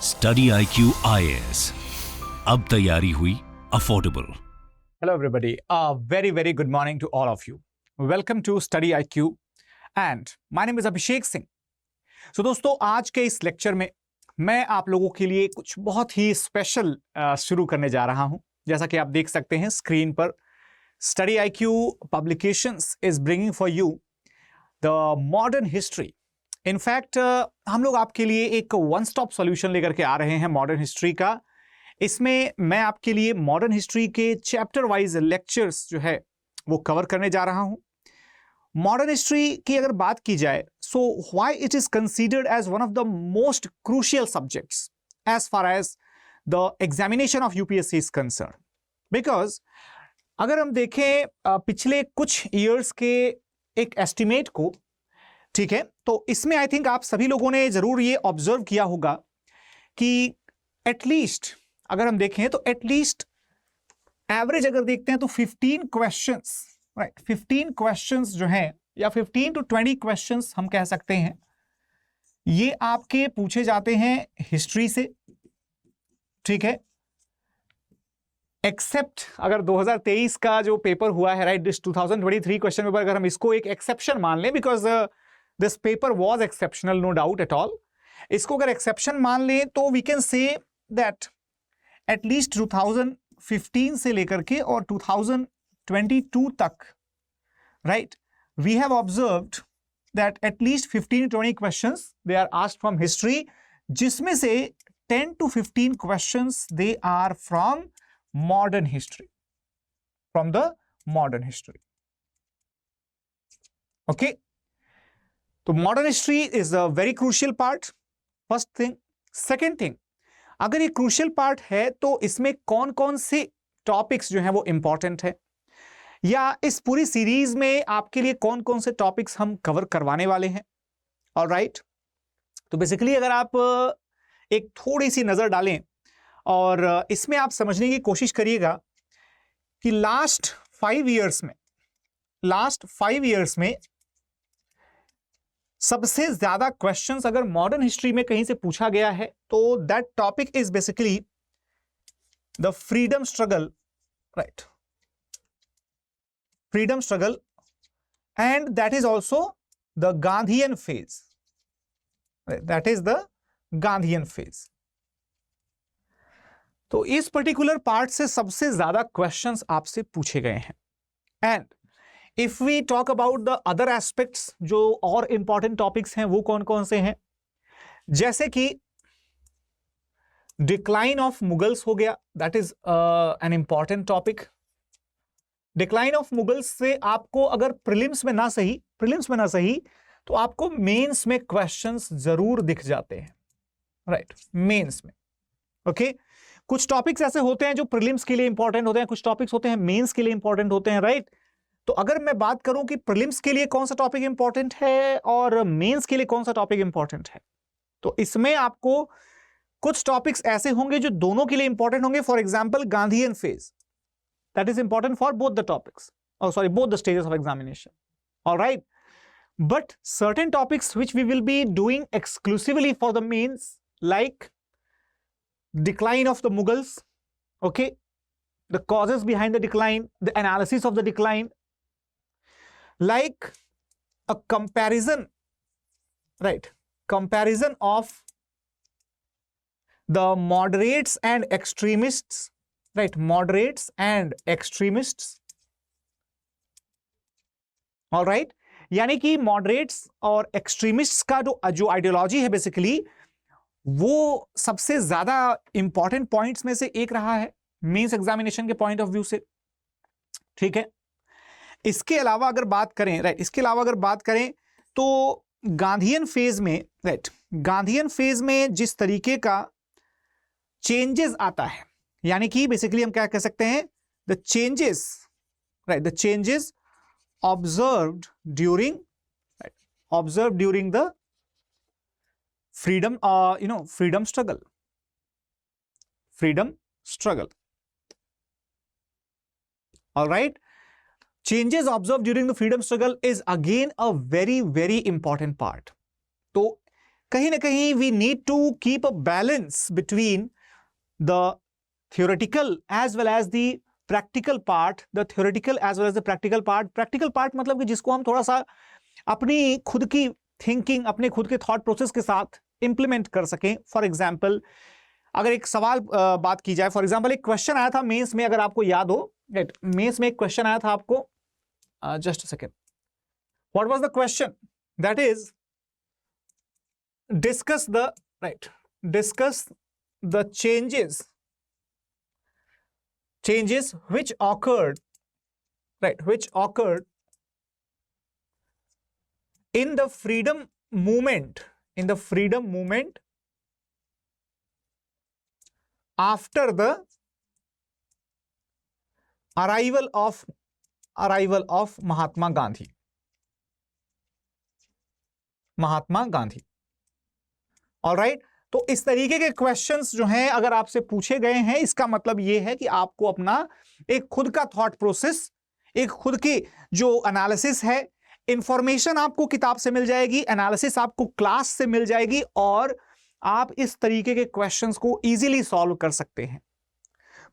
Study IQ IAS, अब तैयारी हुई affordable. Hello everybody, a very good morning to all of you. Welcome to Study IQ and my name is Abhishek Singh. So दोस्तों, आज के इस lecture में मैं आप लोगों के लिए कुछ बहुत ही स्पेशल शुरू करने जा रहा हूं। जैसा कि आप देख सकते हैं स्क्रीन पर, Study IQ Publications is bringing for you the modern history. In fact हम लोग आपके लिए एक वन स्टॉप सॉल्यूशन लेकर के आ रहे हैं मॉडर्न हिस्ट्री का। इसमें मैं आपके लिए मॉडर्न हिस्ट्री के चैप्टर वाइज लेक्चर्स जो है वो कवर करने जा रहा हूं। मॉडर्न हिस्ट्री की अगर बात की जाए, so why it is considered as one of the most crucial subjects as far as the examination of UPSC is concern. Because अगर हम देखें पिछले कुछ ईयर्स के एक एस्टिमेट को, ठीक है, तो इसमें आई थिंक आप सभी लोगों ने जरूर ये ऑब्जर्व किया होगा कि एटलीस्ट अगर हम देखें तो एटलीस्ट एवरेज अगर देखते हैं तो 15 क्वेश्चंस, राइट, 15 क्वेश्चंस जो हैं या 15 to 20 क्वेश्चंस हम कह सकते हैं, ये आपके पूछे जाते हैं हिस्ट्री से, ठीक है। एक्सेप्ट अगर 2023 का जो पेपर हुआ है, राइट, दिस 2023 क्वेश्चन पेपर, अगर हम इसको एक एक्सेप्शन मान लें, because this paper was exceptional, no doubt at all, इसको अगर एक्सेप्शन मान लें तो we can say that at least 2015 से लेकर के और 2022 तक, right, we have observed that at least 15 to 20 questions they are asked from history, जिसमें से 10 to 15 questions they are from modern history, from the modern history. Okay, so modern history is a very crucial part, first thing. Second thing, अगर ये crucial part है तो इसमें कौन कौन से टॉपिक्स जो हैं वो इंपॉर्टेंट है, या इस पूरी सीरीज में आपके लिए कौन कौन से टॉपिक्स हम कवर करवाने वाले हैं। ऑलराइट, तो बेसिकली अगर आप एक थोड़ी सी नजर डालें और इसमें आप समझने की कोशिश करिएगा कि लास्ट 5 इयर्स में सबसे ज्यादा क्वेश्चंस अगर मॉडर्न हिस्ट्री में कहीं से पूछा गया है तो that topic is basically the freedom struggle, right, freedom struggle, and that is also the Gandhian phase, that is the Gandhian phase. तो इस पर्टिकुलर पार्ट से सबसे ज्यादा क्वेश्चंस आपसे पूछे गए हैं। And if we talk about the other aspects, जो और इंपॉर्टेंट टॉपिक्स हैं वो कौन कौन से हैं, जैसे कि डिक्लाइन ऑफ मुगल्स हो गया, that is an important topic. Decline of Mughals से आपको अगर प्रीलिम्स में ना सही तो आपको मेंस में क्वेश्चंस जरूर दिख जाते हैं, राइट, मेंस में। ओके, कुछ टॉपिक्स ऐसे होते हैं जो प्रीलिम्स के लिए इंपॉर्टेंट होते हैं, कुछ टॉपिक्स होते हैं मेंस के लिए इंपॉर्टेंट होते हैं, राइट। तो अगर मैं बात करूं कि प्रीलिम्स के लिए कौन सा टॉपिक इंपॉर्टेंट है और मेंस के लिए कौन सा टॉपिक इंपॉर्टेंट है, तो इसमें आपको कुछ टॉपिक्स ऐसे होंगे जो दोनों के लिए इंपॉर्टेंट होंगे। For example Gandhian phase, that is important for both the topics, both the stages of examination, alright. But certain topics which we will be doing exclusively for the mains, like decline of the Mughals, okay, the causes behind the decline, the analysis of the decline, like a comparison, right, comparison of the moderates and extremists, right, moderates and extremists, all right, यानी कि moderates और extremists का जो ideology है basically वो सबसे ज्यादा important points में से एक रहा है मेंस एग्जामिनेशन के पॉइंट ऑफ व्यू से, ठीक है। इसके अलावा अगर बात करें, राइट, इसके अलावा अगर बात करें तो गांधीयन फेज में, राइट, गांधीयन फेज में जिस तरीके का चेंजेस आता है, यानी कि बेसिकली हम क्या कह सकते हैं, the changes, right, the changes observed during the freedom struggle, all right. Changes observed during the freedom struggle is again a very important part. तो कहीं ना कहीं we need to keep a balance between the theoretical as well as the practical part, the theoretical as well as the practical part. Practical part मतलब कि जिसको हम थोड़ा सा अपनी खुद की थिंकिंग, अपने खुद के थॉट प्रोसेस के साथ इंप्लीमेंट कर सकें. फॉर एग्जाम्पल अगर एक सवाल बात की जाए, फॉर एग्जाम्पल एक क्वेश्चन आया था मेंस में, अगर आपको याद हो, राइट, मेंस में एक क्वेश्चन आया था आपको, just a second, what was the question? That is discuss the, right, discuss the changes which occurred, right, which occurred in the freedom movement, after the arrival of Mahatma Gandhi. All right, तो इस तरीके के questions जो हैं अगर आपसे पूछे गए हैं, इसका मतलब यह है कि आपको अपना एक खुद का थॉट प्रोसेस, एक खुद की जो एनालिसिस है, इंफॉर्मेशन आपको किताब से मिल जाएगी, एनालिसिस आपको क्लास से मिल जाएगी, और आप इस तरीके के क्वेश्चंस को इजीली सॉल्व कर सकते हैं.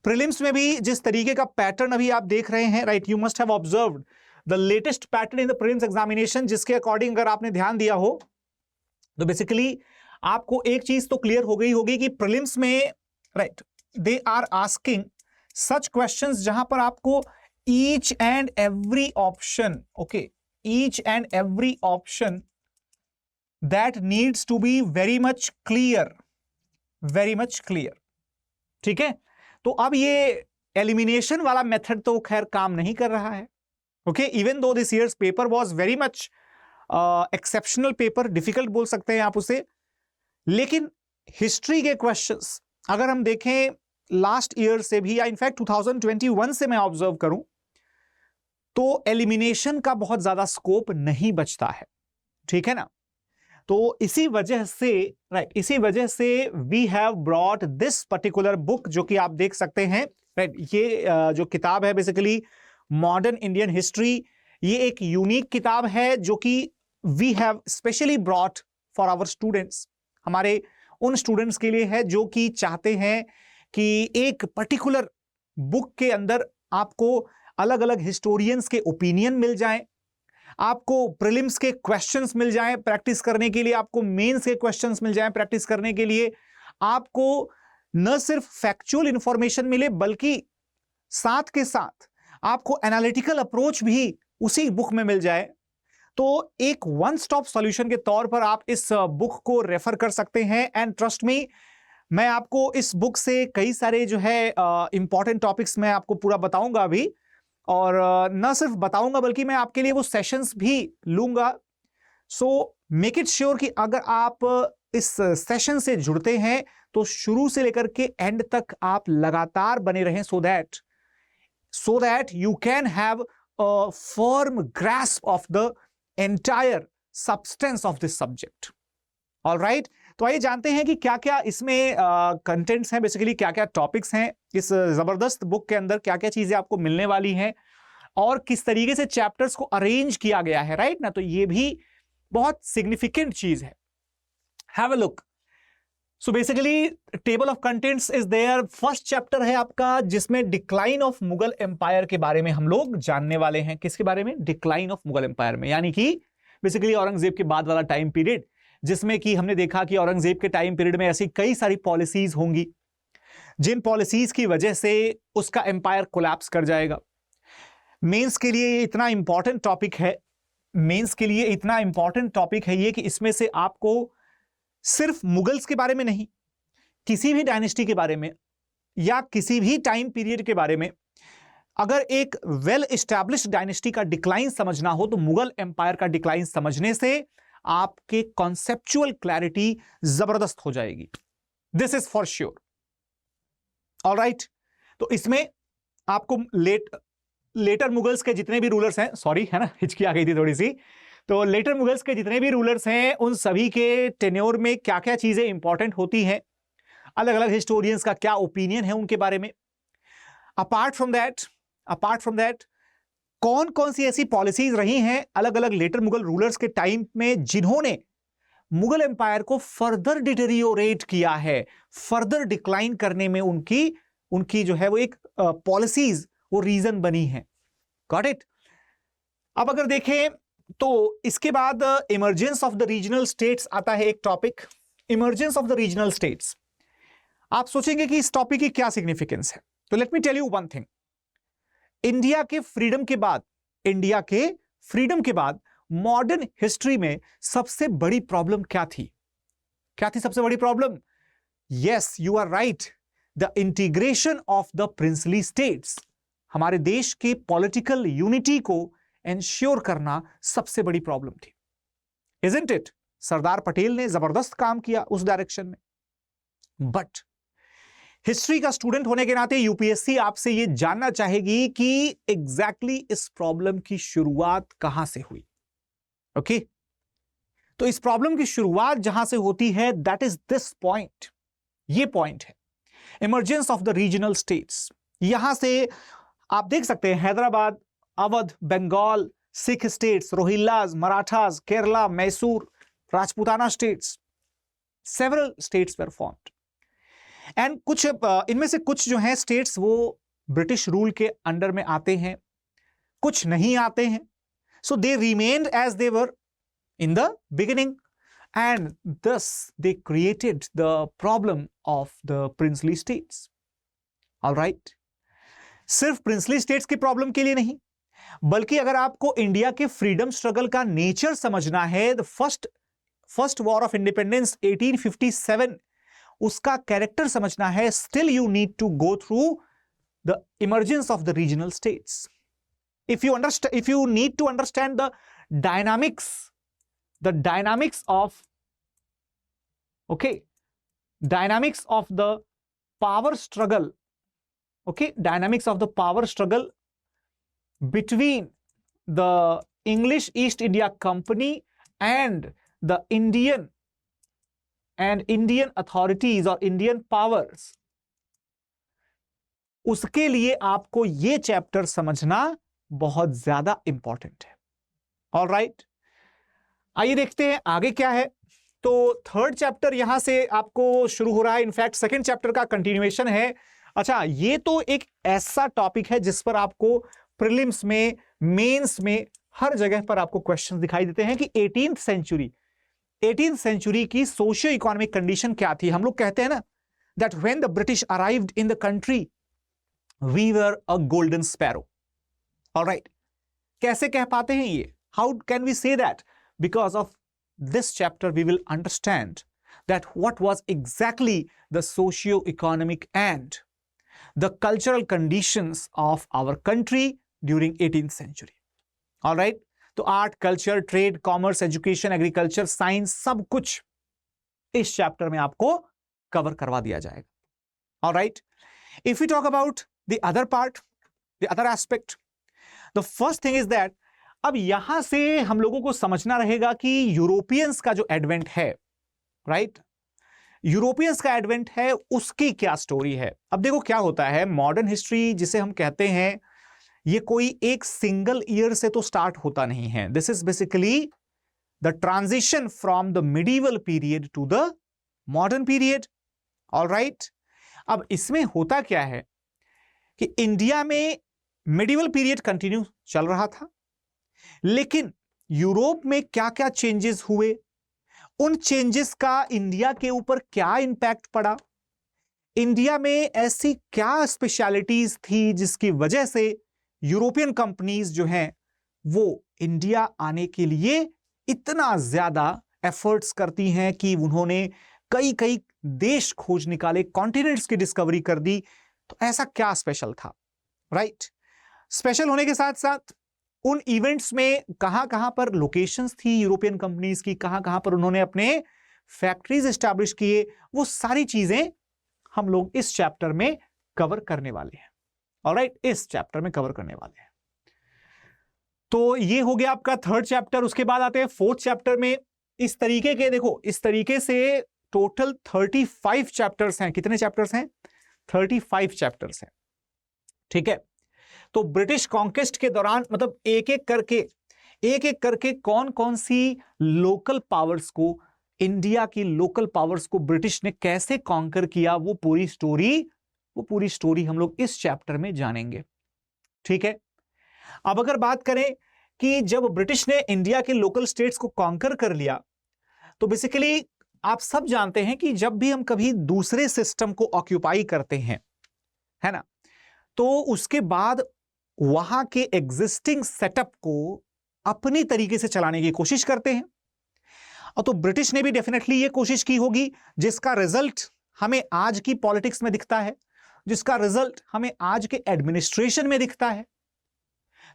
प्रीलिम्स में भी जिस तरीके का पैटर्न अभी आप देख रहे हैं, right, you must have observed the latest pattern in the prelims examination, जिसके अकॉर्डिंग अगर आपने ध्यान दिया हो तो बेसिकली आपको एक चीज तो क्लियर हो गई होगी कि प्रीलिम्स में, right, they are asking such questions जहां पर आपको each and every option, okay, each and every option that needs to be very much clear, ठीक है. तो अब ये एलिमिनेशन वाला मेथड तो खैर काम नहीं कर रहा है, okay, even though this years paper was very much exceptional paper, difficult बोल सकते हैं आप उसे, लेकिन हिस्ट्री के क्वेश्चंस अगर हम देखें लास्ट ईयर से भी, या इनफैक्ट 2021 से मैं ऑब्जर्व करूं, तो एलिमिनेशन का बहुत ज्यादा स्कोप नहीं बचता है, ठीक है ना. तो इसी वजह से, राइट, इसी वजह से we have brought this particular book, जो कि आप देख सकते हैं, राइट, ये जो किताब है बेसिकली मॉडर्न इंडियन हिस्ट्री, ये एक यूनिक किताब है जो कि we have specially brought for our students, हमारे उन स्टूडेंट्स के लिए है जो कि चाहते हैं कि एक पर्टिकुलर बुक के अंदर आपको अलग अलग हिस्टोरियंस के ओपिनियन मिल जाएं, आपको प्रीलिम्स के क्वेश्चंस मिल जाएं प्रैक्टिस करने के लिए, आपको मेंस के क्वेश्चंस मिल जाएं प्रैक्टिस करने के लिए, आपको न सिर्फ फैक्चुअल इंफॉर्मेशन मिले बल्कि साथ के साथ आपको एनालिटिकल अप्रोच भी उसी बुक में मिल जाए. तो एक वन स्टॉप सॉल्यूशन के तौर पर आप इस बुक को रेफर कर सकते हैं. एंड ट्रस्ट मी, मैं आपको इस बुक से कई सारे जो है इंपॉर्टेंट टॉपिक्स मैं आपको पूरा बताऊंगा अभी, और न सिर्फ बताऊंगा बल्कि मैं आपके लिए वो सेशंस भी लूंगा. सो मेक इट श्योर कि अगर आप इस सेशन से जुड़ते हैं तो शुरू से लेकर के एंड तक आप लगातार बने रहें, so that you can have a firm grasp of the entire substance of this subject. All right, तो आइए जानते हैं कि क्या क्या इसमें कंटेंट्स हैं, बेसिकली क्या क्या टॉपिक्स हैं इस जबरदस्त बुक के अंदर, क्या क्या चीजें आपको मिलने वाली हैं और किस तरीके से चैप्टर्स को अरेंज किया गया है, राइट ना. तो ये भी बहुत सिग्निफिकेंट चीज है. Have a look. So basically table of contents is there. First chapter है आपका जिसमें डिक्लाइन ऑफ मुगल एम्पायर के बारे में हम लोग जानने वाले हैं. किसके बारे में? डिक्लाइन ऑफ मुगल एम्पायर में, यानी कि बेसिकली औरंगजेब के बाद वाला टाइम पीरियड, जिसमें कि हमने देखा कि औरंगजेब के टाइम पीरियड में ऐसी कई सारी पॉलिसीज होंगी जिन पॉलिसीज की वजह से उसका एम्पायर कोलैप्स कर जाएगा. मेंस के लिए इतना इंपॉर्टेंट टॉपिक है, मेंस के लिए इतना इंपॉर्टेंट टॉपिक है ये कि इसमें से आपको सिर्फ मुगल्स के बारे में नहीं, किसी भी डायनेस्टी के बारे में या किसी भी टाइम पीरियड के बारे में, अगर एक वेल एस्टैब्लिश्ड डायनेस्टी का डिक्लाइन समझना हो तो मुगल एम्पायर का डिक्लाइन समझने से आपके कॉन्सेप्चुअल क्लैरिटी जबरदस्त हो जाएगी. This is for sure. Alright, तो इसमें आपको लेटर मुगल्स के जितने भी रूलर्स हैं, सॉरी है ना, हिचकी आ गई थी थोड़ी सी, तो लेटर मुगल्स के जितने भी रूलर्स हैं उन सभी के टेन्योर में क्या क्या चीजें इंपॉर्टेंट होती हैं, अलग अलग हिस्टोरियंस का क्या ओपिनियन है उनके बारे में. अपार्ट फ्रॉम दैट कौन कौन सी ऐसी पॉलिसीज रही हैं अलग अलग लेटर मुगल रूलर्स के टाइम में जिन्होंने मुगल एम्पायर को फर्दर डिटेरियोरेट किया है, फर्दर डिक्लाइन करने में उनकी जो है वो एक पॉलिसीज वो रीजन बनी है। Got it. अब अगर देखें तो इसके बाद emergence of the regional states आता है एक topic, emergence of the regional states. आप सोचेंगे कि इस टॉपिक की क्या सिग्निफिकेंस है, तो let me tell you one thing. India के फ्रीडम के बाद मॉडर्न हिस्ट्री में सबसे बड़ी प्रॉब्लम क्या थी? सबसे बड़ी problem? Yes, you are right, the integration of the princely states. हमारे देश के पॉलिटिकल यूनिटी को एंश्योर करना सबसे बड़ी प्रॉब्लम थी, इजंट इट? सरदार पटेल ने जबरदस्त काम किया उस डायरेक्शन में। बट हिस्ट्री का स्टूडेंट होने के नाते यूपीएससी आपसे यह जानना चाहेगी कि एग्जैक्टली इस प्रॉब्लम की शुरुआत कहां से हुई। ओके, तो इस प्रॉब्लम की शुरुआत जहां से होती है, दैट इज दिस पॉइंट। ये पॉइंट है emergence of the regional states. यहां से आप देख सकते हैं Hyderabad, Awadh, Bengal, Sikh states, Rohillas, Marathas, Kerala, Mysore, Rajputana states, several states were formed. And कुछ इनमें से कुछ जो हैं स्टेट्स वो ब्रिटिश रूल के अंडर में आते हैं, कुछ नहीं आते हैं। So they remained as they were in the beginning and thus they created the problem of the princely states. All right? सिर्फ प्रिंसली स्टेट्स की प्रॉब्लम के लिए नहीं, बल्कि अगर आपको इंडिया के फ्रीडम स्ट्रगल का नेचर समझना है, the first war of independence 1857, उसका कैरेक्टर समझना है, still you need to go through the emergence of the regional states. if you need to understand the dynamics of the power struggle, dynamics of the power struggle between the English East India Company and the Indian authorities or Indian powers, उसके लिए आपको ये chapter समझना बहुत ज्यादा important है। All right, आइए देखते हैं आगे क्या है। तो थर्ड चैप्टर यहां से आपको शुरू हो रहा है, इनफैक्ट सेकंड चैप्टर का कंटिन्यूएशन है। अच्छा, ये तो एक ऐसा टॉपिक है जिस पर आपको प्रीलिम्स में, मेंस में, हर जगह पर आपको क्वेश्चन दिखाई देते हैं कि 18th सेंचुरी की सोशियो इकोनॉमिक कंडीशन क्या थी। हम लोग कहते हैं ना that when the British arrived in the country we were a golden sparrow. Alright, कैसे कह पाते हैं ये? How can we say that? Because of this chapter we will understand that what was exactly the socio economic and the cultural conditions of our country during 18th century. Alright, तो art, culture, trade, commerce, education, agriculture, science, सब कुछ इस chapter में आपको cover करवा दिया जाएगा। Alright, if you talk about the other part, the other aspect, the first thing is that अब यहां से हम लोगों को समझना रहेगा कि यूरोपियंस का जो एडवेंट है, राइट, यूरोपियंस का एडवेंट है, उसकी क्या स्टोरी है। अब देखो क्या होता है, मॉडर्न हिस्ट्री जिसे हम कहते हैं, ये कोई एक सिंगल ईयर से तो स्टार्ट होता नहीं है। This is basically the transition from the medieval period to the modern period. Alright, अब इसमें होता क्या है कि इंडिया में मिडिवल पीरियड कंटिन्यू चल रहा था, लेकिन यूरोप में क्या क्या चेंजेस हुए, उन चेंजेस का इंडिया के ऊपर क्या इंपैक्ट पड़ा, इंडिया में ऐसी क्या स्पेशलिटीज थी जिसकी वजह से यूरोपियन कंपनीज जो हैं वो इंडिया आने के लिए इतना ज्यादा एफर्ट्स करती हैं कि उन्होंने कई कई देश खोज निकाले, कॉन्टिनेंट्स की डिस्कवरी कर दी। तो ऐसा क्या स्पेशल था, राइट? स्पेशल होने के साथ साथ उन इवेंट्स में कहां कहां पर लोकेशंस थी यूरोपियन कंपनीज की, कहां कहां पर उन्होंने अपने फैक्ट्रीज एस्टैब्लिश किए, वो सारी चीजें हम लोग इस चैप्टर में कवर करने वाले हैं। ऑलराइट, इस चैप्टर में कवर करने वाले हैं। तो ये हो गया आपका थर्ड चैप्टर। उसके बाद आते हैं फोर्थ चैप्टर में। इस तरीके के, देखो इस तरीके से टोटल 35 चैप्टर्स हैं। कितने चैप्टर्स हैं? 35 चैप्टर्स हैं, ठीक है। तो ब्रिटिश कॉन्क्वेस्ट के दौरान मतलब एक एक करके कौन कौन सी लोकल पावर्स को इंडिया की लोकल पावर्स को ब्रिटिश ने कैसे कॉन्कर किया, वो पूरी स्टोरी हम लोग इस चैप्टर में जानेंगे। ठीक है, अब अगर बात करें कि जब ब्रिटिश ने इंडिया के लोकल स्टेट्स को कॉन्कर कर लिया, तो बेसिकली आप सब जानते हैं कि जब भी हम कभी दूसरे सिस्टम को ऑक्यूपाई करते हैं, है ना, तो उसके बाद वहां के एग्जिस्टिंग सेटअप को अपनी तरीके से चलाने की कोशिश करते हैं। और तो ब्रिटिश ने भी डेफिनेटली ये कोशिश की होगी, जिसका रिजल्ट हमें आज की पॉलिटिक्स में दिखता है, जिसका रिजल्ट हमें आज के एडमिनिस्ट्रेशन में दिखता है।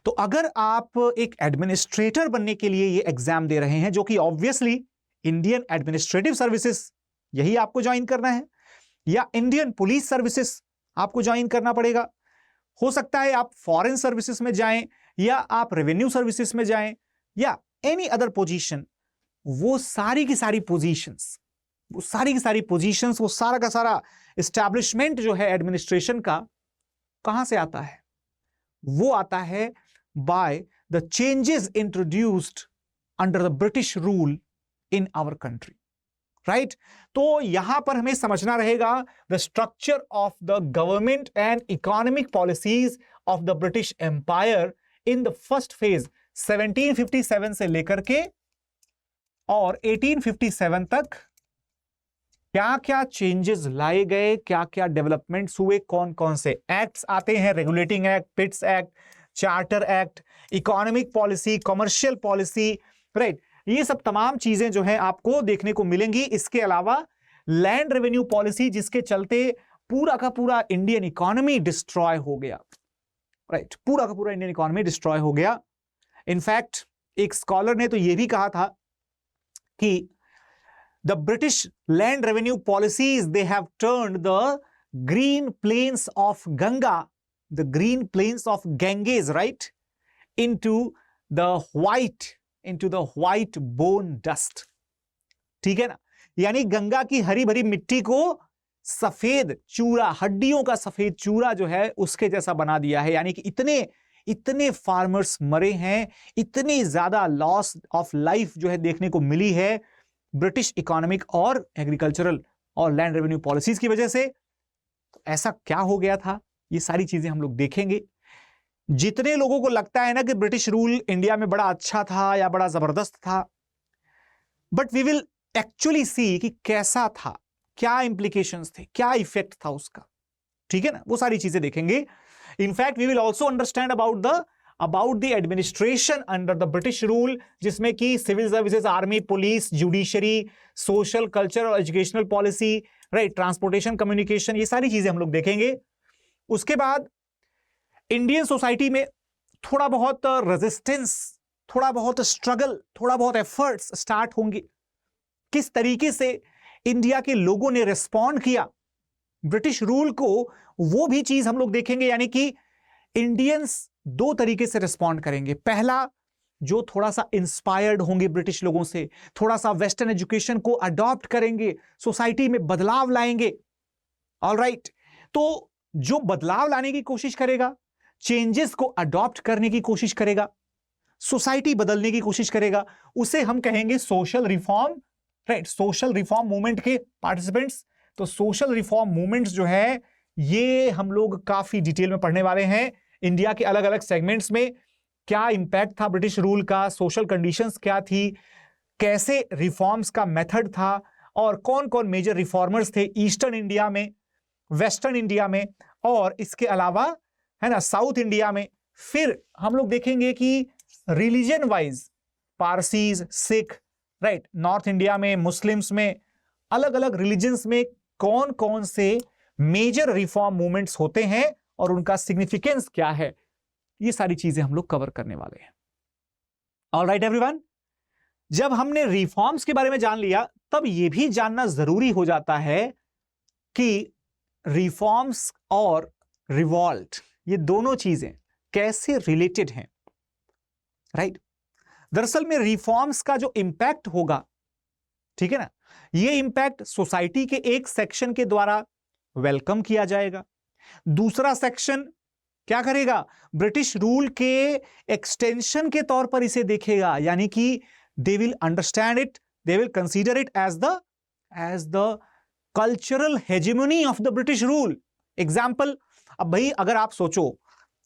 तो अगर आप एक एडमिनिस्ट्रेटर बनने के लिए ये एग्जाम दे रहे हैं, जो कि ऑब्वियसली इंडियन एडमिनिस्ट्रेटिव सर्विसेज यही आपको ज्वाइन करना है, या इंडियन पुलिस सर्विसेज आपको ज्वाइन करना पड़ेगा, हो सकता है आप फॉरेन सर्विसेज में जाएं, या आप रेवेन्यू सर्विसेज में जाएं, या एनी अदर पोजीशन, वो सारी की सारी पोजीशंस, वो सारा का सारा एस्टैब्लिशमेंट जो है एडमिनिस्ट्रेशन का, कहां से आता है? वो आता है by the changes introduced under the British rule in our country, right? तो यहां पर हमें समझना रहेगा the structure of the government and economic policies of the British Empire in the first phase 1757 से लेकर के और 1857 तक क्या क्या चेंजेस लाए गए, क्या क्या डेवलपमेंट्स हुए, कौन कौन से एक्ट्स आते हैं, regulating act, Pitt's act, charter act, economic policy, commercial policy, right? ये सब तमाम चीजें जो है आपको देखने को मिलेंगी। इसके अलावा लैंड रेवेन्यू पॉलिसी, जिसके चलते पूरा का पूरा इंडियन इकोनॉमी डिस्ट्रॉय हो गया, राइट? पूरा का पूरा इंडियन इकोनॉमी डिस्ट्रॉय हो गया। इनफैक्ट एक स्कॉलर ने तो यह भी कहा था कि the British land revenue policies, they have turned the green plains of Ganga, the green plains of Ganges, right, into the white bone dust. ठीक है ना? यानी गंगा की हरी भरी मिट्टी को सफेद चूरा, हड्डियों का सफेद चूरा जो है उसके जैसा बना दिया है। यानी कि इतने फार्मर्स मरे हैं, इतनी ज्यादा लॉस ऑफ लाइफ जो है देखने को मिली है ब्रिटिश इकोनॉमिक और एग्रीकल्चरल और लैंड रेवेन्यू पॉलिसीज की वजह से। तो ऐसा क्या हो गया था, ये सारी चीजें हम लोग देखेंगे। जितने लोगों को लगता है ना कि ब्रिटिश रूल इंडिया में बड़ा अच्छा था या बड़ा जबरदस्त था, but we will actually see कि कैसा था, क्या इंप्लीकेशंस थे, क्या इफेक्ट था उसका। ठीक है ना, वो सारी चीजें देखेंगे। In fact we will also understand about the administration under the British rule, जिसमें कि civil services, army, police, judiciary, social, culture और educational policy, right, transportation, communication, ये सारी चीजें हम लोग देखेंगे। उसके बाद इंडियन सोसाइटी में थोड़ा बहुत रेजिस्टेंस, थोड़ा बहुत स्ट्रगल, थोड़ा बहुत एफर्ट्स स्टार्ट होंगे। किस तरीके से इंडिया के लोगों ने रिस्पॉन्ड किया ब्रिटिश रूल को, वो भी चीज हम लोग देखेंगे। यानी कि इंडियंस दो तरीके से रिस्पॉन्ड करेंगे। पहला, जो थोड़ा सा इंस्पायर्ड होंगे ब्रिटिश लोगों से, थोड़ा सा वेस्टर्न एजुकेशन को अडॉप्ट करेंगे, सोसाइटी में बदलाव लाएंगे। ऑलराइट, तो जो बदलाव लाने की कोशिश करेगा, चेंजेस को अडॉप्ट करने की कोशिश करेगा, सोसाइटी बदलने की कोशिश करेगा, उसे हम कहेंगे social reform, right? Social reform movement के पार्टिसिपेंट्स। तो सोशल रिफॉर्म मूवमेंट्स जो है ये हम लोग काफी डिटेल में पढ़ने वाले हैं। इंडिया के अलग अलग सेगमेंट्स में क्या इंपैक्ट था ब्रिटिश रूल का, सोशल कंडीशंस क्या थी, कैसे रिफॉर्म्स का मेथड था, और कौन कौन मेजर रिफॉर्मर्स थे ईस्टर्न इंडिया में, वेस्टर्न इंडिया में, और इसके अलावा है ना साउथ इंडिया में। फिर हम लोग देखेंगे कि religion wise Parsis, Sikh, right, north India में मुस्लिम्स में, अलग अलग रिलीजन्स में कौन कौन से मेजर रिफॉर्म मूवमेंट्स होते हैं और उनका सिग्निफिकेंस क्या है, ये सारी चीजें हम लोग कवर करने वाले हैं। ऑलराइट एवरीवन, जब हमने रिफॉर्म्स के बारे में जान लिया, तब यह भी जानना जरूरी हो जाता है कि रिफॉर्म्स और रिवॉल्ट, ये दोनों चीजें कैसे रिलेटेड हैं, राइट? दरअसल में रिफॉर्म्स का जो इंपैक्ट होगा, ठीक है ना, ये इंपैक्ट सोसाइटी के एक सेक्शन के द्वारा वेलकम किया जाएगा, दूसरा सेक्शन क्या करेगा, ब्रिटिश रूल के एक्सटेंशन के तौर पर इसे देखेगा। यानी कि they will understand it they will consider it as the cultural hegemony of the British rule. Example, अब भाई अगर आप सोचो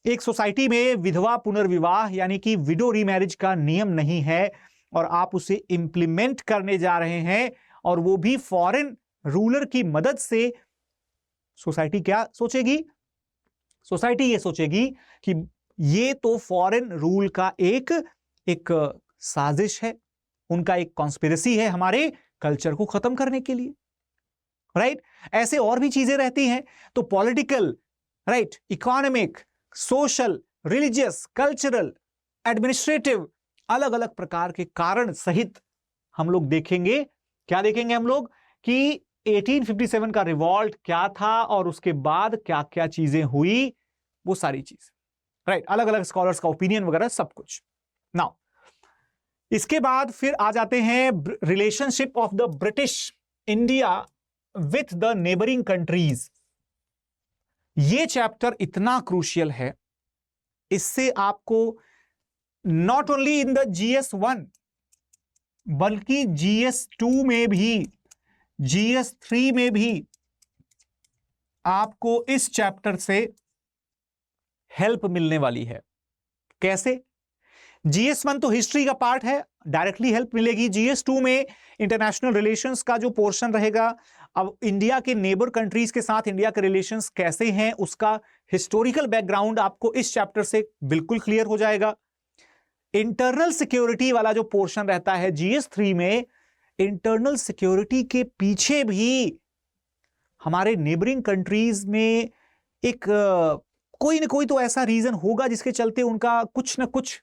एक सोसाइटी में विधवा पुनर्विवाह यानी कि विडो रीमैरिज का नियम नहीं है और आप उसे इंप्लीमेंट करने जा रहे हैं और वो भी फॉरेन रूलर की मदद से, सोसाइटी क्या सोचेगी? सोसाइटी ये सोचेगी कि ये तो फॉरेन रूल का एक साजिश है, उनका एक कॉन्स्पिरेसी है हमारे कल्चर को खत्म करने के लिए, राइट? ऐसे और भी चीजें रहती हैं। तो political, right, economic, social, religious, cultural, administrative, अलग अलग प्रकार के कारण सहित हम लोग देखेंगे, क्या देखेंगे हम लोग कि 1857 का रिवॉल्ट क्या था और उसके बाद क्या क्या चीजें हुई, वो सारी चीज, राइट, अलग अलग स्कॉलर्स का ओपिनियन वगैरह सब कुछ। नाउ इसके बाद फिर आ जाते हैं relationship of the British India with the neighbouring countries. ये चैप्टर इतना क्रूशियल है, इससे आपको not only in the GS1 बल्कि GS2 में भी, GS3 में भी आपको इस चैप्टर से हेल्प मिलने वाली है। कैसे? GS1 तो हिस्ट्री का पार्ट है, डायरेक्टली हेल्प मिलेगी। GS2 में इंटरनेशनल रिलेशंस का जो पोर्शन रहेगा, अब इंडिया के नेबर कंट्रीज के साथ इंडिया के रिलेशंस कैसे हैं उसका हिस्टोरिकल बैकग्राउंड आपको इस चैप्टर से बिल्कुल क्लियर हो जाएगा। इंटरनल सिक्योरिटी वाला जो पोर्शन रहता है GS3 में, इंटरनल सिक्योरिटी के पीछे भी हमारे नेबरिंग कंट्रीज में एक कोई ना कोई तो ऐसा रीजन होगा जिसके चलते उनका कुछ ना कुछ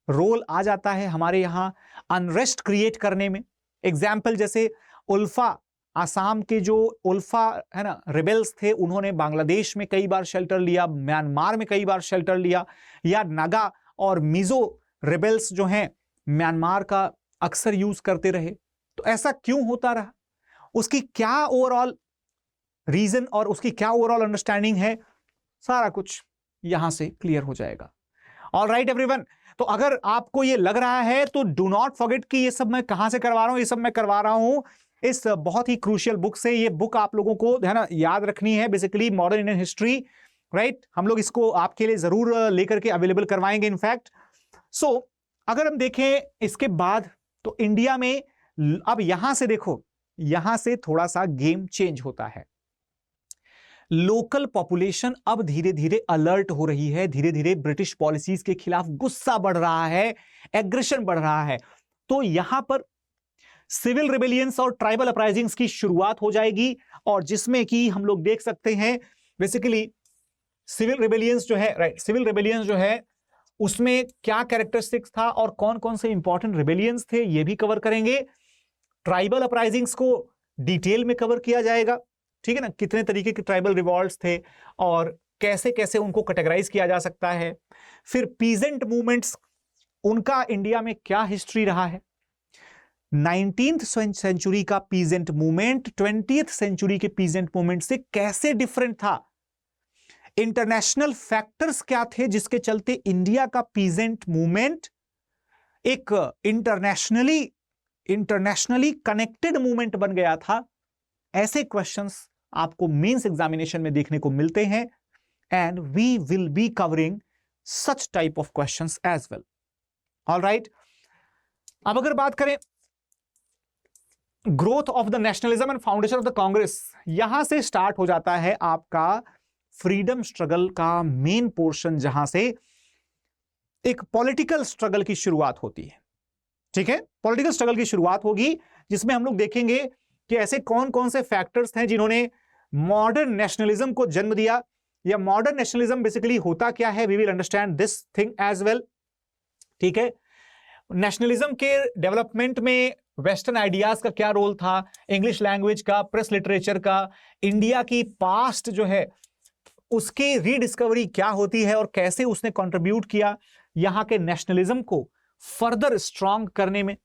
रोल आ जाता है हमारे यहां अनरेस्ट क्रिएट करने में। एग्जाम्पल जैसे उल्फा, आसाम के जो उल्फा है ना रिबेल्स थे, उन्होंने बांग्लादेश में कई बार शेल्टर लिया, म्यांमार में कई बार शेल्टर लिया, या नागा और मिजो रिबेल्स जो हैं म्यांमार का अक्सर यूज करते रहे। तो ऐसा क्यों होता रहा, उसकी क्या ओवरऑल रीजन और उसकी क्या ओवरऑल अंडरस्टैंडिंग है, सारा कुछ यहां से क्लियर हो जाएगा। ऑल राइट एवरीवन, तो अगर आपको ये लग रहा है तो डू नॉट फॉरगेट कि ये सब मैं कहां से करवा रहा हूं। ये सब मैं करवा रहा हूं इस बहुत ही क्रूशियल बुक से। ये बुक आप लोगों को है ना याद रखनी है, basically modern Indian history, right. हम लोग इसको आपके लिए जरूर लेकर के अवेलेबल करवाएंगे इनफैक्ट। सो अगर हम देखें इसके बाद तो इंडिया में अब यहां से देखो, यहां से थोड़ा सा गेम चेंज होता है। लोकल पॉपुलेशन अब धीरे धीरे अलर्ट हो रही है, धीरे धीरे ब्रिटिश पॉलिसीज के खिलाफ गुस्सा बढ़ रहा है, एग्रेशन बढ़ रहा है। तो यहां पर सिविल रिबेलियंस और ट्राइबल अपराइजिंग्स की शुरुआत हो जाएगी, और जिसमें कि हम लोग देख सकते हैं बेसिकली सिविल रिबेलियंस जो है, राइट, सिविल रिबेलियंस जो है उसमें क्या कैरेक्टरिस्टिक्स था और कौन कौन से इंपॉर्टेंट रिबेलियंस थे ये भी कवर करेंगे। ट्राइबल अपराइजिंग्स को डिटेल में कवर किया जाएगा, ठीक है ना, कितने तरीके के ट्राइबल रिवॉल्ट्स थे और कैसे कैसे उनको कैटेगराइज किया जा सकता है। फिर पीजेंट मूवमेंट्स, उनका इंडिया में क्या हिस्ट्री रहा है। 19th सेंचुरी का पीजेंट मूवमेंट 20th सेंचुरी के पीजेंट मूवमेंट से कैसे डिफरेंट था। इंटरनेशनल फैक्टर्स क्या थे जिसके चलते इंडिया का पीजेंट मूवमेंट एक इंटरनेशनली कनेक्टेड मूवमेंट बन गया था। ऐसे क्वेश्चंस आपको मेंस एग्जामिनेशन में देखने को मिलते हैं, and we will be covering such type of questions as well. Alright, अब अगर बात करें growth of the nationalism and foundation of the Congress, यहां से स्टार्ट हो जाता है आपका फ्रीडम स्ट्रगल का मेन पोर्शन, जहां से एक पॉलिटिकल स्ट्रगल की शुरुआत होती है। ठीक है, पॉलिटिकल स्ट्रगल की शुरुआत होगी जिसमें हम लोग देखेंगे कि ऐसे कौन कौन से फैक्टर्स हैं जिन्होंने मॉडर्न नेशनलिज्म को जन्म दिया, या मॉडर्न नेशनलिज्म बेसिकली होता क्या है। We will understand this thing as well. ठीक है, नेशनलिज्म के डेवलपमेंट में वेस्टर्न आइडियाज का क्या रोल था, इंग्लिश लैंग्वेज का, प्रेस लिटरेचर का, इंडिया की पास्ट जो है उसकी रीडिस्कवरी क्या होती है और कैसे उसने कंट्रीब्यूट किया यहां के नेशनलिज्म को फर्दर स्ट्रांग करने में।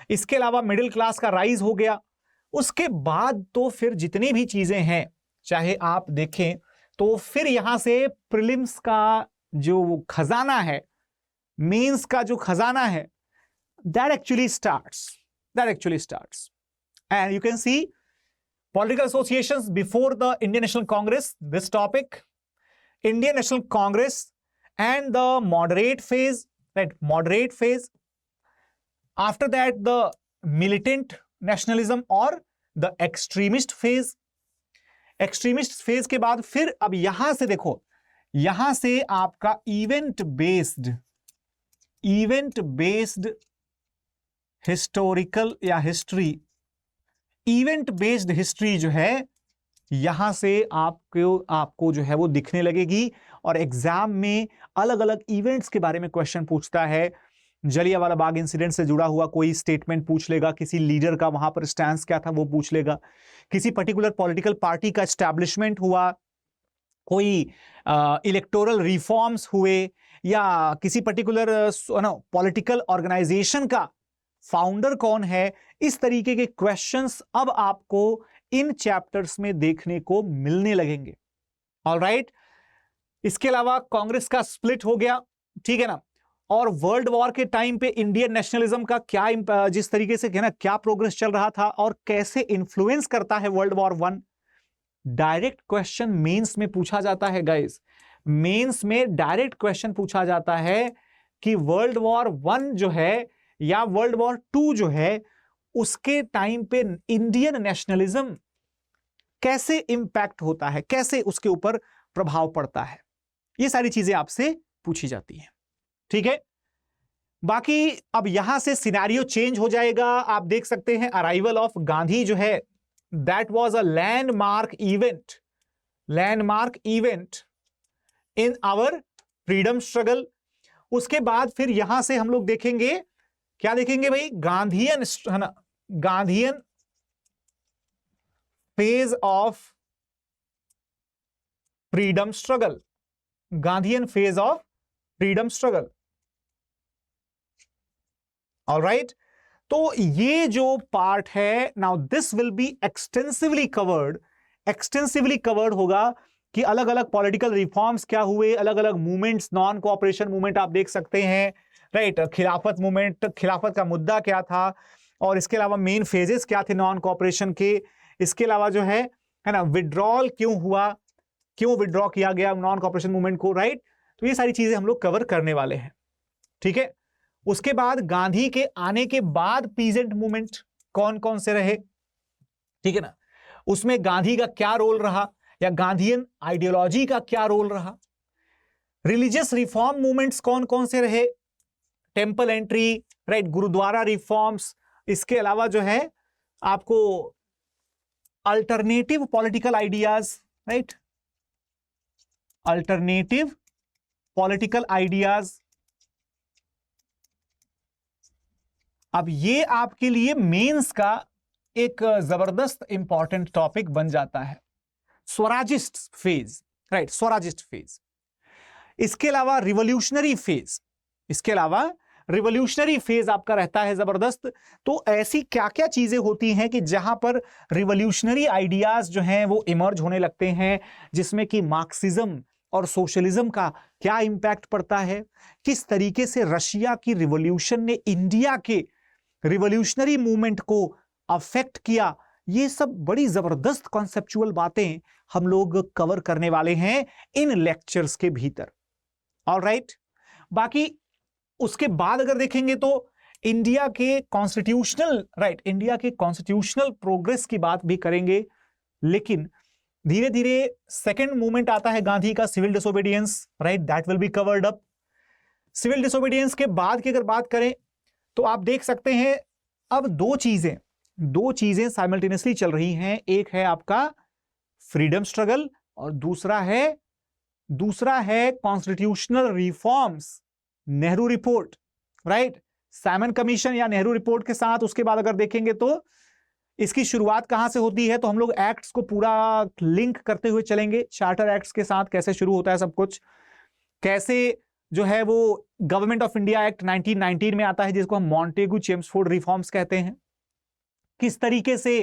इसके अलावा मिडिल क्लास का राइज हो गया। उसके बाद तो फिर जितनी भी चीजें हैं, चाहे आप देखें तो फिर यहां से प्रीलिम्स का जो खजाना है, मेंस का जो खजाना है, that actually starts. that actually starts. And you can see political associations before the Indian National Congress, this topic, Indian National Congress and the moderate phase, right? Moderate phase. After that, the militant nationalism or the extremist phase. Extremist phase के बाद फिर अब यहां से देखो, यहां से आपका इवेंट बेस्ड हिस्टोरिकल या हिस्ट्री, इवेंट बेस्ड हिस्ट्री जो है यहां से आपको जो है वो दिखने लगेगी। और एग्जाम में अलग अलग इवेंट्स के बारे में क्वेश्चन पूछता है। जलियांवाला बाग इंसिडेंट से जुड़ा हुआ कोई स्टेटमेंट पूछ लेगा, किसी लीडर का वहां पर स्टैंस क्या था वो पूछ लेगा, किसी पर्टिकुलर पॉलिटिकल पार्टी का एस्टैब्लिशमेंट हुआ, कोई इलेक्टोरल रिफॉर्म्स हुए, या किसी पर्टिकुलर पॉलिटिकल ऑर्गेनाइजेशन का फाउंडर कौन है। इस तरीके के क्वेश्चंस अब आपको इन चैप्टर्स में देखने को मिलने लगेंगे। ऑलराइट, इसके अलावा कांग्रेस का स्प्लिट हो गया, ठीक है ना, और वर्ल्ड वॉर के टाइम पे इंडियन नेशनलिज्म का क्या, जिस तरीके से ना क्या प्रोग्रेस चल रहा था और कैसे इन्फ्लुएंस करता है World War 1। Direct question mains में पूछा जाता है गाइस, मेंस में डायरेक्ट क्वेश्चन पूछा जाता है कि वर्ल्ड वॉर 1 जो है या वर्ल्ड वॉर 2 जो है उसके टाइम पे इंडियन नेशनलिज्म कैसे इंपैक्ट होता है, कैसे उसके ऊपर प्रभाव पड़ता है, ये सारी चीजें आपसे पूछी जाती हैं, ठीक है। बाकी अब यहां से सिनेरियो चेंज हो जाएगा। आप देख सकते हैं अराइवल ऑफ गांधी जो है that was a landmark event in our freedom struggle. उसके बाद फिर यहां से हम लोग देखेंगे, क्या देखेंगे भाई, Gandhian phase of freedom struggle, Gandhian phase of freedom struggle. Alright, तो ये जो पार्ट है now this will be extensively covered होगा कि अलग अलग पॉलिटिकल रिफॉर्म्स क्या हुए, अलग अलग मूवमेंट्स, नॉन कोऑपरेशन मूवमेंट आप देख सकते हैं, राइट, खिलाफत मूवमेंट, खिलाफत का मुद्दा क्या था, और इसके अलावा मेन फेजेस क्या थे नॉन कोऑपरेशन के। इसके अलावा जो है ना विड्रॉल क्यों हुआ, क्यों विड्रॉ किया गया नॉन कोऑपरेशन मूवमेंट को, राइट। तो ये सारी चीजें हम लोग कवर करने वाले हैं, ठीक है। उसके बाद गांधी के आने के बाद पीजेंट मूवमेंट कौन कौन से रहे, ठीक है ना, उसमें गांधी का क्या रोल रहा या गांधीयन आइडियोलॉजी का क्या रोल रहा। रिलीजियस रिफॉर्म मूवमेंट्स कौन कौन से रहे, temple entry, right, gurdwara reforms. इसके अलावा जो है आपको alternative political ideas, right, alternative political ideas. अब ये आपके लिए मेंस का एक जबरदस्त इंपॉर्टेंट टॉपिक बन जाता है, Swarajist phase, right, Swarajist phase. इसके अलावा रिवॉल्यूशनरी फेज, आपका रहता है जबरदस्त। तो ऐसी क्या क्या चीजें होती हैं कि जहां पर रिवॉल्यूशनरी आइडियाज जो हैं वो इमर्ज होने लगते हैं, जिसमें कि मार्क्सिज्म और सोशलिज्म का क्या इंपैक्ट पड़ता है, किस तरीके से रशिया की रिवॉल्यूशन ने इंडिया के रिवॉल्यूशनरी मूवमेंट को अफेक्ट किया। ये सब बड़ी जबरदस्त कॉन्सेप्चुअल बातें हम लोग कवर करने वाले हैं इन लेक्चर्स के भीतर। ऑलराइट, बाकी उसके बाद अगर देखेंगे तो इंडिया के कॉन्स्टिट्यूशनल, राइट, इंडिया के कॉन्स्टिट्यूशनल प्रोग्रेस की बात भी करेंगे। लेकिन धीरे धीरे सेकेंड मूवमेंट आता है गांधी का, civil disobedience, right, that will be covered up. Civil disobedience के बाद की अगर बात करें तो आप देख सकते हैं अब दो चीजें साइमल्टेनियसली चल रही हैं। एक है आपका फ्रीडम स्ट्रगल और दूसरा है constitutional reforms, Nehru report, right, Simon commission या नेहरू रिपोर्ट के साथ। उसके बाद अगर देखेंगे तो इसकी शुरुआत कहां से होती है, तो हम लोग एक्ट्स को पूरा लिंक करते हुए चलेंगे, चार्टर एक्ट्स के साथ कैसे शुरू होता है सब कुछ, कैसे जो है वो गवर्नमेंट ऑफ इंडिया एक्ट 1919 में आता है जिसको हम मॉन्टेगू चेम्सफोर्ड रिफॉर्म्स कहते हैं, किस तरीके से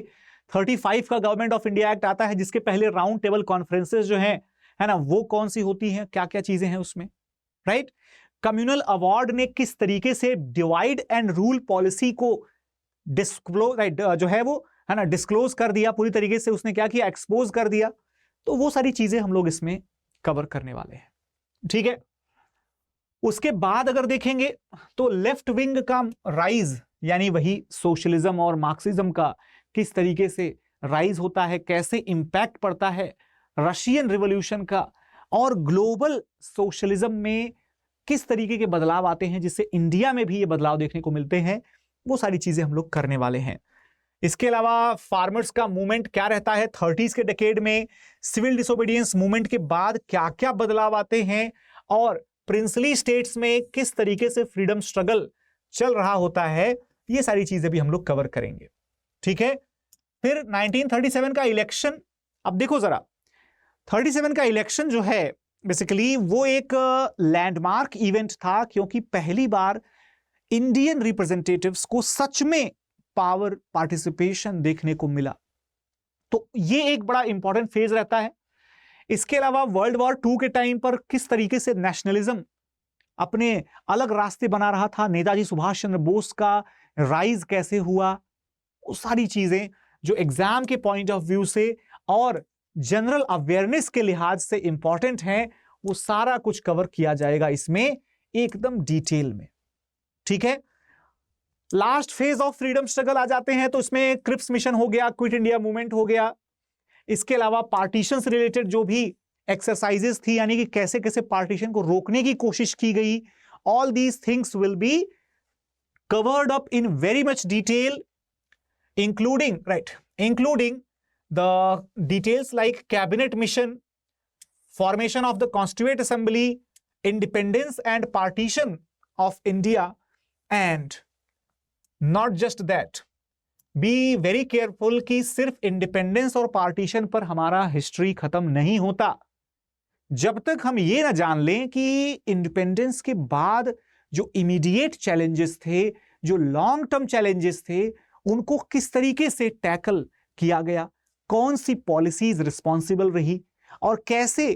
35 का गवर्नमेंट ऑफ इंडिया एक्ट आता है जिसके पहले राउंड टेबल कॉन्फ्रेंसेस जो है ना वो कौन सी होती हैं, क्या क्या चीजें हैं उसमें, राइट। कम्युनल अवार्ड ने किस तरीके से डिवाइड एंड रूल पॉलिसी को जो है वो है ना डिस्क्लोज कर दिया पूरी तरीके से, उसने क्या किया, एक्सपोज कर दिया। तो वो सारी चीजें हम लोग इसमें कवर करने वाले हैं, ठीक है। उसके बाद अगर देखेंगे तो लेफ्ट विंग का राइज, यानी वही सोशलिज्म और मार्क्सिज्म का किस तरीके से राइज होता है, कैसे इंपैक्ट पड़ता है रशियन रिवॉल्यूशन का, और ग्लोबल सोशलिज्म में किस तरीके के बदलाव आते हैं जिससे इंडिया में भी ये बदलाव देखने को मिलते हैं, वो सारी चीजें हम लोग करने वाले हैं। इसके अलावा फार्मर्स का मूवमेंट क्या रहता है 30s के डेकेड में, सिविल डिसोबीडियंस मूवमेंट के बाद क्या क्या बदलाव आते हैं, और प्रिंसली स्टेट्स में किस तरीके से फ्रीडम स्ट्रगल चल रहा होता है, ये सारी चीजें भी हम लोग कवर करेंगे, ठीक है। फिर 1937 का इलेक्शन, अब देखो जरा 37 का इलेक्शन जो है बेसिकली वो एक लैंडमार्क इवेंट था, क्योंकि पहली बार इंडियन रिप्रेजेंटेटिव्स को सच में पावर पार्टिसिपेशन देखने को मिला। तो ये एक बड़ा इंपॉर्टेंट फेज रहता है। इसके अलावा वर्ल्ड वॉर 2 के टाइम पर किस तरीके से नेशनलिज्म अपने अलग रास्ते बना रहा था, नेताजी सुभाष चंद्र बोस का राइज कैसे हुआ, वो सारी चीजें जो एग्जाम के पॉइंट ऑफ व्यू से और जनरल अवेयरनेस के लिहाज से इंपॉर्टेंट है, वो सारा कुछ कवर किया जाएगा इसमें एकदम डिटेल में, ठीक है। Last phase of freedom struggle आ जाते हैं, तो इसमें क्रिप्स मिशन हो गया, क्विट इंडिया मूवमेंट हो गया। इसके अलावा पार्टीशन से रिलेटेड जो भी एक्सरसाइजेस थी, यानी कि कैसे कैसे पार्टीशन को रोकने की कोशिश की गई, all these things will be covered up in very much detail, including the details like cabinet mission, formation of the Constituent Assembly, independence and partition of India, and not just that, be very careful कि सिर्फ independence और partition पर हमारा history खत्म नहीं होता जब तक हम ये ना जान लें कि इंडिपेंडेंस के बाद जो इमीडिएट चैलेंजेस थे, जो लॉन्ग टर्म चैलेंजेस थे, उनको किस तरीके से टैकल किया गया, कौन सी पॉलिसीज रिस्पॉन्सिबल रही, और कैसे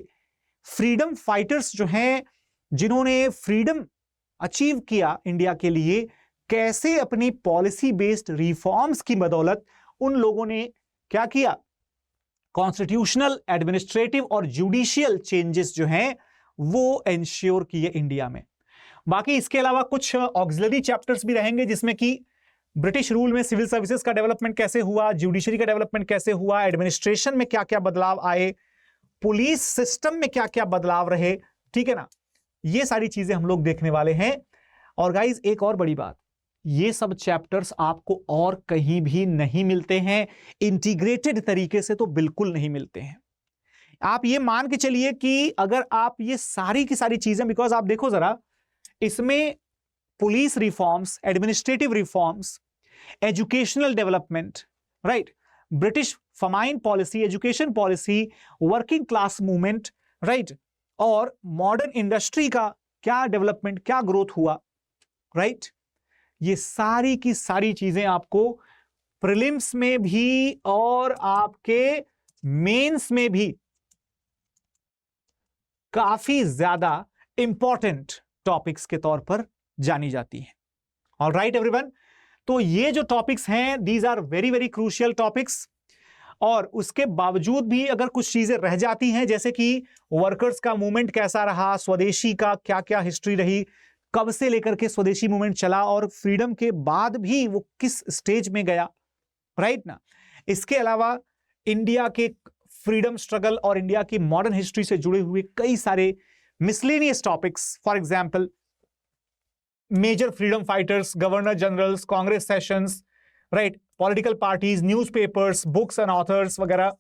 फ्रीडम फाइटर्स जो हैं जिन्होंने फ्रीडम अचीव किया इंडिया के लिए, कैसे अपनी पॉलिसी बेस्ड रिफॉर्म्स की बदौलत उन लोगों ने क्या किया, कॉन्स्टिट्यूशनल, एडमिनिस्ट्रेटिव और जुडिशियल चेंजेस जो हैं वो एंश्योर किए इंडिया में। बाकी इसके अलावा कुछ ऑक्सिलरी चैप्टर्स भी रहेंगे जिसमें कि ब्रिटिश रूल में सिविल सर्विसेज का डेवलपमेंट कैसे हुआ, जुडिशरी का डेवलपमेंट कैसे हुआ, एडमिनिस्ट्रेशन में क्या क्या बदलाव आए, पुलिस सिस्टम में क्या क्या बदलाव रहे, ठीक है ना, ये सारी चीजें हम लोग देखने वाले हैं। और गाइज एक और बड़ी बात, ये सब चैप्टर्स आपको और कहीं भी नहीं मिलते हैं, इंटीग्रेटेड तरीके से तो बिल्कुल नहीं मिलते हैं। आप ये मान के चलिए कि अगर आप ये सारी की सारी चीजें, बिकॉज आप देखो जरा इसमें police reforms, administrative reforms, educational development, right, British famine policy, education policy, working class movement, right, और मॉडर्न इंडस्ट्री का क्या डेवलपमेंट, क्या ग्रोथ हुआ, राइट, ये सारी की सारी चीजें आपको प्रीलिम्स में भी और आपके मेंस में भी काफी ज्यादा इंपॉर्टेंट टॉपिक्स के तौर पर जानी जाती है। ऑलराइट एवरीवन, तो ये जो टॉपिक्स हैं these are very very crucial topics, और उसके बावजूद भी अगर कुछ चीजें रह जाती हैं, जैसे कि वर्कर्स का मूवमेंट कैसा रहा, स्वदेशी का क्या क्या हिस्ट्री रही, कब से लेकर के स्वदेशी मूवमेंट चला और फ्रीडम के बाद भी वो किस स्टेज में गया, राइट ना। इसके अलावा इंडिया के फ्रीडम स्ट्रगल और इंडिया की मॉडर्न हिस्ट्री से जुड़े हुए कई सारे miscellaneous topics, for example major freedom fighters, governor generals, Congress sessions, right, political parties, newspapers, books and authors वगैरह,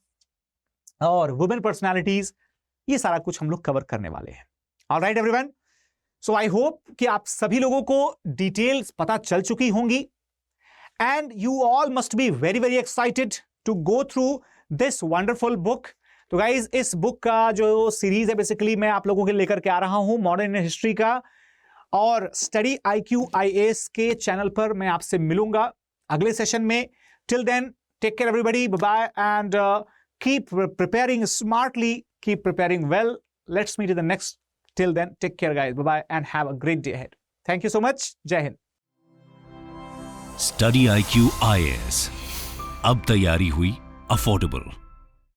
और वुमेन पर्सनालिटीज, ये सारा कुछ हम लोग कवर करने वाले हैं। Alright everyone, so I hope कि आप सभी लोगों को डिटेल्स पता चल चुकी होंगी, and you all must be very very excited to go through this wonderful book. तो गाइज इस बुक का जो सीरीज है बेसिकली मैं आप लोगों के लेकर के आ रहा हूं मॉडर्न हिस्ट्री का, और स्टडी IQ IAS के चैनल पर मैं आपसे मिलूंगा अगले सेशन में। Till then take care everybody, bye and keep preparing smartly, keep preparing well. Let's meet in the next. Till then take care guys, bye and have a great day ahead. Thank you so much. जय हिंद। Study IQ IAS, अब तैयारी हुई affordable.